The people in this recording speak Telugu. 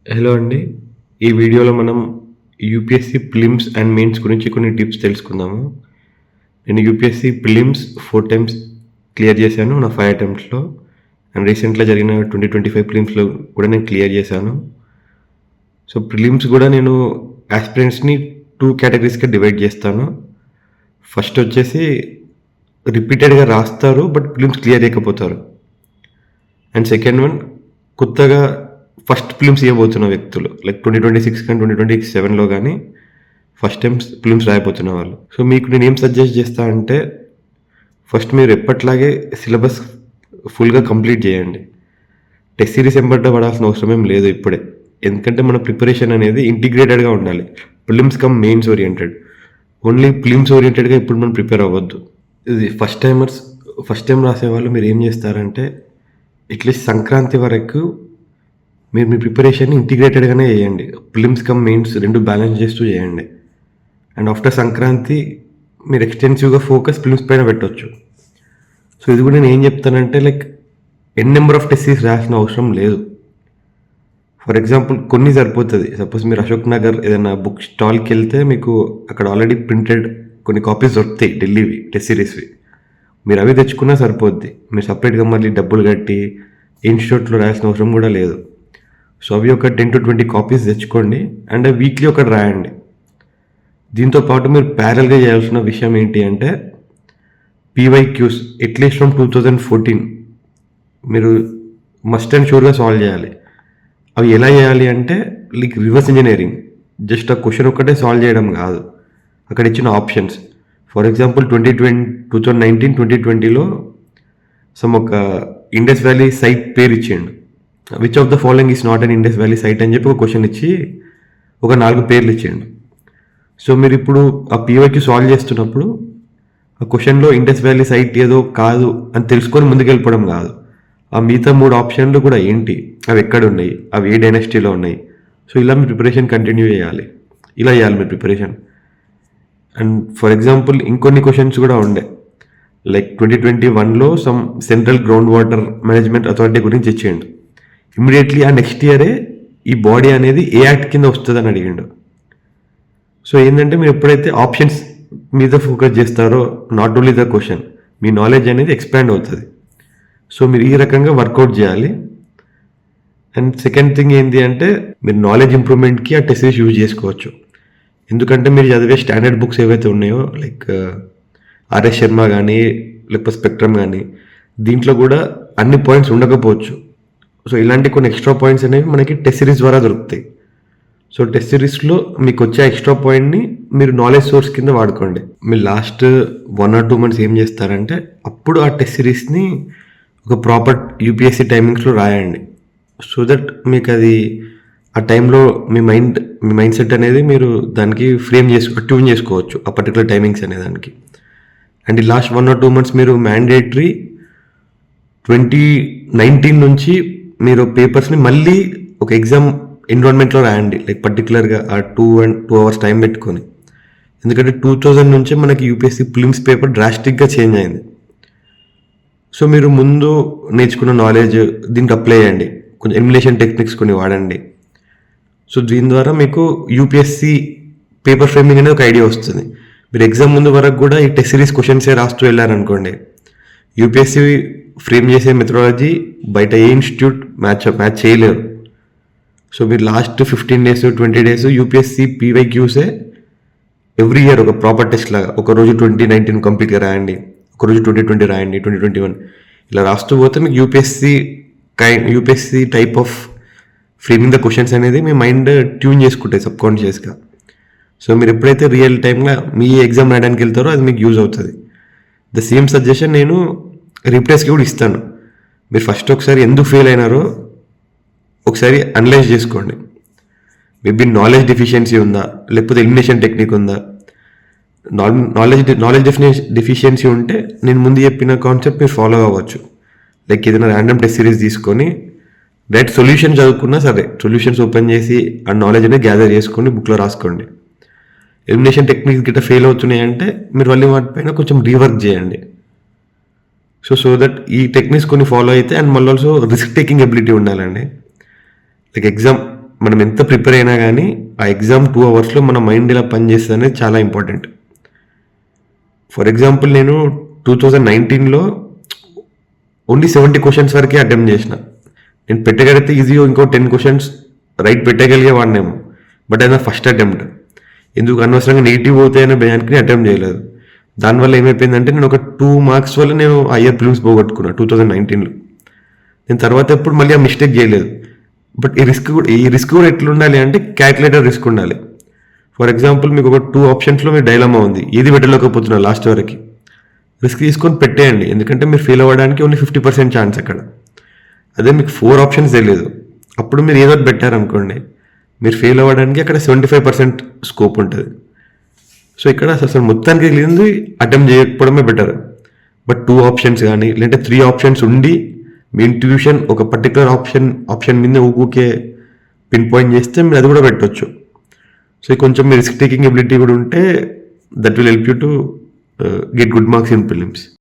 హలో అండి. ఈ వీడియోలో మనం యూపీఎస్సీ ప్రిలిమ్స్ అండ్ మెయిన్స్ గురించి కొన్ని టిప్స్ తెలుసుకుందాము. నేను యూపీఎస్సీ ప్రిలిమ్స్ 4 టైమ్స్ క్లియర్ చేశాను నా 5 అటెంప్ట్స్‌లో. అండ్ రీసెంట్‌గా జరిగిన 2025 ప్రిలిమ్స్‌లో కూడా నేను క్లియర్ చేశాను. సో, ప్రిలిమ్స్ కూడా నేను యాస్పిరెంట్స్‌ని 2 కేటగరీస్‌గా డివైడ్ చేస్తాను. ఫస్ట్ వచ్చేసి రిపీటెడ్‌గా రాస్తారు బట్ ప్రిలిమ్స్ క్లియర్ చేయకపోతారు. అండ్ సెకండ్ వన్ కొత్తగా ఫస్ట్ ప్రిలిమ్స్ ఇవ్వబోతున్న వ్యక్తులు లైక్ 2026 కానీ 2027లో కానీ ఫస్ట్ టైం ప్రిలిమ్స్ రాయబోతున్న వాళ్ళు. సో మీకు నేను ఏం సజెస్ట్ చేస్తా అంటే ఫస్ట్ మీరు ఎప్పట్లాగే సిలబస్ ఫుల్గా కంప్లీట్ చేయండి. టెస్ట్ సిరీస్ ఎంబడ్డ పడాల్సిన అవసరం ఏం లేదు ఇప్పుడే. ఎందుకంటే మన ప్రిపరేషన్ అనేది ఇంటిగ్రేటెడ్గా ఉండాలి. Prelims cum mains oriented. Only prelims ఓరియంటెడ్గా ఇప్పుడు మనం ప్రిపేర్ అవ్వద్దు. ఇది ఫస్ట్ టైం రాసే వాళ్ళు మీరు ఏం చేస్తారంటే అట్లీస్ట్ సంక్రాంతి వరకు మీరు మీ ప్రిపరేషన్ని ఇంటిగ్రేటెడ్గానే చేయండి. ప్రిలిమ్స్ కమ్ మెయిన్స్ 2 బ్యాలెన్స్ చేస్తూ చేయండి. అండ్ ఆఫ్టర్ సంక్రాంతి మీరు ఎక్స్టెన్సివ్గా ఫోకస్ ప్రిలిమ్స్ పైన పెట్టొచ్చు. సో ఇది కూడా నేను ఏం చెప్తానంటే like number of test series రాసిన అవసరం లేదు. ఫర్ ఎగ్జాంపుల్ కొన్ని సరిపోతుంది. సపోజ్ మీరు అశోక్ నగర్ ఏదైనా బుక్ స్టాల్కి వెళ్తే మీకు అక్కడ ఆల్రెడీ ప్రింటెడ్ కొన్ని కాపీస్ దొరుకుతాయి ఢిల్లీవి టెస్ట్ సిరీస్వి. మీరు అవి తెచ్చుకున్నా సరిపోద్ది. మీరు సపరేట్గా మళ్ళీ డబ్బులు కట్టి ఇన్స్టిట్యూట్లో రాయాల్సిన అవసరం కూడా లేదు. సో అవి ఒక 10 to 20 కాపీస్ తెచ్చుకోండి అండ్ వీక్లీ ఒకటి రాయండి. దీంతో పాటు మీరు ప్యారల్గా చేయాల్సిన విషయం ఏంటి అంటే పీవైక్యూస్ అట్లీస్ట్ ఫ్రమ్ 2014 మీరు మస్ట్ అండ్ షూర్గా సాల్వ్ చేయాలి. అవి ఎలా చేయాలి అంటే లైక్ రివర్స్ ఇంజనీరింగ్. జస్ట్ ఆ క్వశ్చన్ ఒక్కటే సాల్వ్ చేయడం కాదు, అక్కడ ఇచ్చిన ఆప్షన్స్. ఫర్ ఎగ్జాంపుల్ 2019-2020లో సమ్ ఒక ఇండస్ వ్యాలీ సైట్ పేరు ఇచ్చిండు. Which of the following is not an Indus valley site అని చెప్పి ఒక క్వశ్చన్ ఇచ్చి ఒక 4 పేర్లు ఇచ్చిండు. సో మీరు ఇప్పుడు ఆ పీవైక్యూ సాల్వ్ చేస్తున్నప్పుడు ఆ క్వశ్చన్లో ఇండస్ వ్యాలీ సైట్ ఏదో కాదు అని తెలుసుకొని ముందుకు వెళ్ళిపోవడం కాదు. ఆ మిగతా 3 ఆప్షన్లు కూడా ఏంటి, అవి ఎక్కడ ఉన్నాయి, అవి ఏ డైనాసిటీలో ఉన్నాయి. సో ఇలా మీ ప్రిపరేషన్ కంటిన్యూ చేయాలి. ఇలా చేయాలి మీ ప్రిపరేషన్. అండ్ ఫర్ ఎగ్జాంపుల్ ఇంకొన్ని క్వశ్చన్స్ కూడా ఉండే లైక్ 2021లో some central ground water management authority గురించి ఇచ్చేయండి. ఇమ్మీడియట్లీ ఆ నెక్స్ట్ ఇయరే ఈ బాడీ అనేది ఏ యాక్ట్ కింద వస్తుంది అని అడిగిండు. సో ఏంటంటే మీరు ఎప్పుడైతే ఆప్షన్స్ మీద ఫోకస్ చేస్తారో not only the question, me knowledge అనేది ఎక్స్పాండ్ అవుతుంది. సో మీరు ఈ రకంగా వర్కౌట్ చేయాలి. అండ్ సెకండ్ థింగ్ ఏంటి అంటే మీరు నాలెడ్జ్ ఇంప్రూవ్మెంట్కి ఆ టెస్ట్ సిరీస్ యూజ్ చేసుకోవచ్చు. ఎందుకంటే మీరు చదివే స్టాండర్డ్ బుక్స్ ఏవైతే ఉన్నాయో లైక్ ఆర్ఎస్ శర్మ కానీ లేకపోతే స్పెక్ట్రమ్ కానీ దీంట్లో కూడా అన్ని పాయింట్స్ ఉండకపోవచ్చు. సో ఇలాంటి కొన్ని ఎక్స్ట్రా పాయింట్స్ అనేవి మనకి టెస్ట్ సిరీస్ ద్వారా దొరుకుతాయి. సో టెస్ట్ సిరీస్లో మీకు వచ్చే ఎక్స్ట్రా పాయింట్ని మీరు నాలెడ్జ్ సోర్స్ కింద వాడుకోండి. మీరు లాస్ట్ 1 or 2 months ఏం చేస్తారంటే అప్పుడు ఆ టెస్ట్ సిరీస్ని ఒక ప్రాపర్ యూపీఎస్సీ టైమింగ్స్లో రాయండి. సో దట్ మీకు అది ఆ టైంలో మీ మైండ్ సెట్ అనేది మీరు దానికి ట్యూన్ చేసుకోవచ్చు ఆ పర్టికులర్ టైమింగ్స్ అనే దానికి. అండ్ ఈ లాస్ట్ 1 or 2 months మీరు మ్యాండేటరీ 2019 నుంచి మీరు పేపర్స్ని మళ్ళీ ఒక ఎగ్జామ్ ఎన్విరాన్మెంట్లో రాయండి. లైక్ పర్టికులర్గా ఆ 2 hours టైం పెట్టుకొని. ఎందుకంటే 2000 నుంచే మనకి యూపీఎస్సీ ప్రిలిమ్స్ పేపర్ డ్రాస్టిక్గా చేంజ్ అయింది. సో మీరు ముందు నేర్చుకున్న నాలెడ్జ్ దీనికి అప్లై చేయండి. కొంచెం ఎలిమినేషన్ టెక్నిక్స్ కొన్ని వాడండి. సో దీని ద్వారా మీకు యూపీఎస్సీ పేపర్ ఫ్రేమింగ్ అనేది ఒక ఐడియా వస్తుంది. మీరు ఎగ్జామ్ ముందు వరకు కూడా ఈ టెస్ట్ సిరీస్ క్వశ్చన్సే రాస్తూ వెళ్ళారనుకోండి, యూపీఎస్సీ ఫ్రేమ్ చేసే మెథడాలజీ బయట ఏ ఇన్స్టిట్యూట్ మ్యాచ్ చేయలేరు. సో మీరు లాస్ట్ 15 days 20 days యూపీఎస్సీ పీవైక్యూసే ఎవ్రీ ఇయర్ ఒక ప్రాపర్ టెస్ట్ లాగా ఒకరోజు 2019 కంప్లీట్గా రాయండి, ఒకరోజు 2020 రాయండి, 2021 ఇలా రాస్తూ పోతే మీకు UPSC type of framing the questions అనేది మీ మైండ్ ట్యూన్ చేసుకుంటాయి సబ్కాన్షియస్గా. సో మీరు ఎప్పుడైతే రియల్ టైమ్గా మీ ఎగ్జామ్ రాయడానికి వెళ్తారో అది మీకు యూజ్ అవుతుంది. ద సేమ్ సజెషన్ నేను రీప్లేస్కి కూడా ఇస్తాను. మీరు ఫస్ట్ ఒకసారి ఎందుకు ఫెయిల్ అయినారో ఒకసారి అనలైజ్ చేసుకోండి. మేబీ నాలెడ్జ్ డెఫిషియన్సీ ఉందా, లేకపోతే ఎలిమినేషన్ టెక్నిక్ ఉందా. నాలెడ్జ్ డెఫిషియన్సీ ఉంటే నేను ముందు చెప్పిన కాన్సెప్ట్ మీరు ఫాలో అవ్వచ్చు. లైక్ ఏదైనా ర్యాండమ్ టెస్ట్ సిరీస్ తీసుకొని డైరెక్ట్ సొల్యూషన్ చదువుకున్నా సరే సొల్యూషన్స్ ఓపెన్ చేసి ఆ నాలెడ్జ్ అనేది గ్యాదర్ చేసుకొని బుక్లో రాసుకోండి. ఎలిమినేషన్ టెక్నిక్స్ గిట్ట ఫెయిల్ అవుతున్నాయి అంటే మీరు మళ్ళీ వాటిపైన కొంచెం రీవర్క్ చేయండి. సో దట్ ఈ టెక్నిక్స్ కొన్ని ఫాలో అయితే అండ్ మళ్ళీ ఆల్సో రిస్క్ టేకింగ్ ఎబిలిటీ ఉండాలండి. లైక్ మనం ఎంత ప్రిపేర్ అయినా కానీ ఆ ఎగ్జామ్ 2 అవర్స్లో మన మైండ్ ఎలా పనిచేస్తుంది అనేది చాలా ఇంపార్టెంట్. ఫర్ ఎగ్జాంపుల్ నేను 2019లో ఓన్లీ 70 క్వశ్చన్స్ వరకే అటెంప్ట్ చేసిన. నేను పెట్టగలిగితే ఈజీగా ఇంకో 10 క్వశ్చన్స్ రైట్ పెట్టగలిగేవాడినేమో, బట్ అది నా ఫస్ట్ అటెంప్ట్. ఎందుకు అనవసరంగా నెగిటివ్ అవుతాయనే భయానికి అటెంప్ట్ చేయలేదు. దానివల్ల ఏమైపోయిందంటే నేను ఒక 2 మార్క్స్ వల్ల నేను ఆ ఇయర్ ప్రిలిమ్స్ పోగొట్టుకున్నా 2019లో. నేను తర్వాత ఎప్పుడు మళ్ళీ ఆ మిస్టేక్ చేయలేదు. బట్ ఈ రిస్క్ కూడా ఎట్లా ఉండాలి అంటే క్యాల్కులేటర్ రిస్క్ ఉండాలి. ఫర్ ఎగ్జాంపుల్ మీకు ఒక 2 ఆప్షన్స్లో మీ డైలమా ఉంది, ఏది పెట్టలేకపోతున్నా లాస్ట్ వరకు, రిస్క్ తీసుకొని పెట్టేయండి. ఎందుకంటే మీరు ఫెయిల్ అవ్వడానికి ఓన్లీ 50% ఛాన్స్ అక్కడ. అదే మీకు 4 ఆప్షన్స్ తెలియదు, అప్పుడు మీరు ఏదో ఒకటి పెట్టారనుకోండి, మీరు ఫెయిల్ అవ్వడానికి అక్కడ 75% స్కోప్ ఉంటుంది. సో ఇక్కడ అసలు మొత్తానికి తెలియదు అటెంప్ట్ చేయకపోవడమే బెటర్. బట్ 2 ఆప్షన్స్ కానీ లేదంటే 3 ఆప్షన్స్ ఉండి మీ ఇంట్యూషన్ ఒక పర్టికులర్ ఆప్షన్ మీద ఊకే పిన్ పాయింట్ చేస్తే మీరు అది కూడా పెట్టవచ్చు. సో కొంచెం మీ రిస్క్ టేకింగ్ ఎబిలిటీ కూడా ఉంటే that will help you to get good marks in prelims.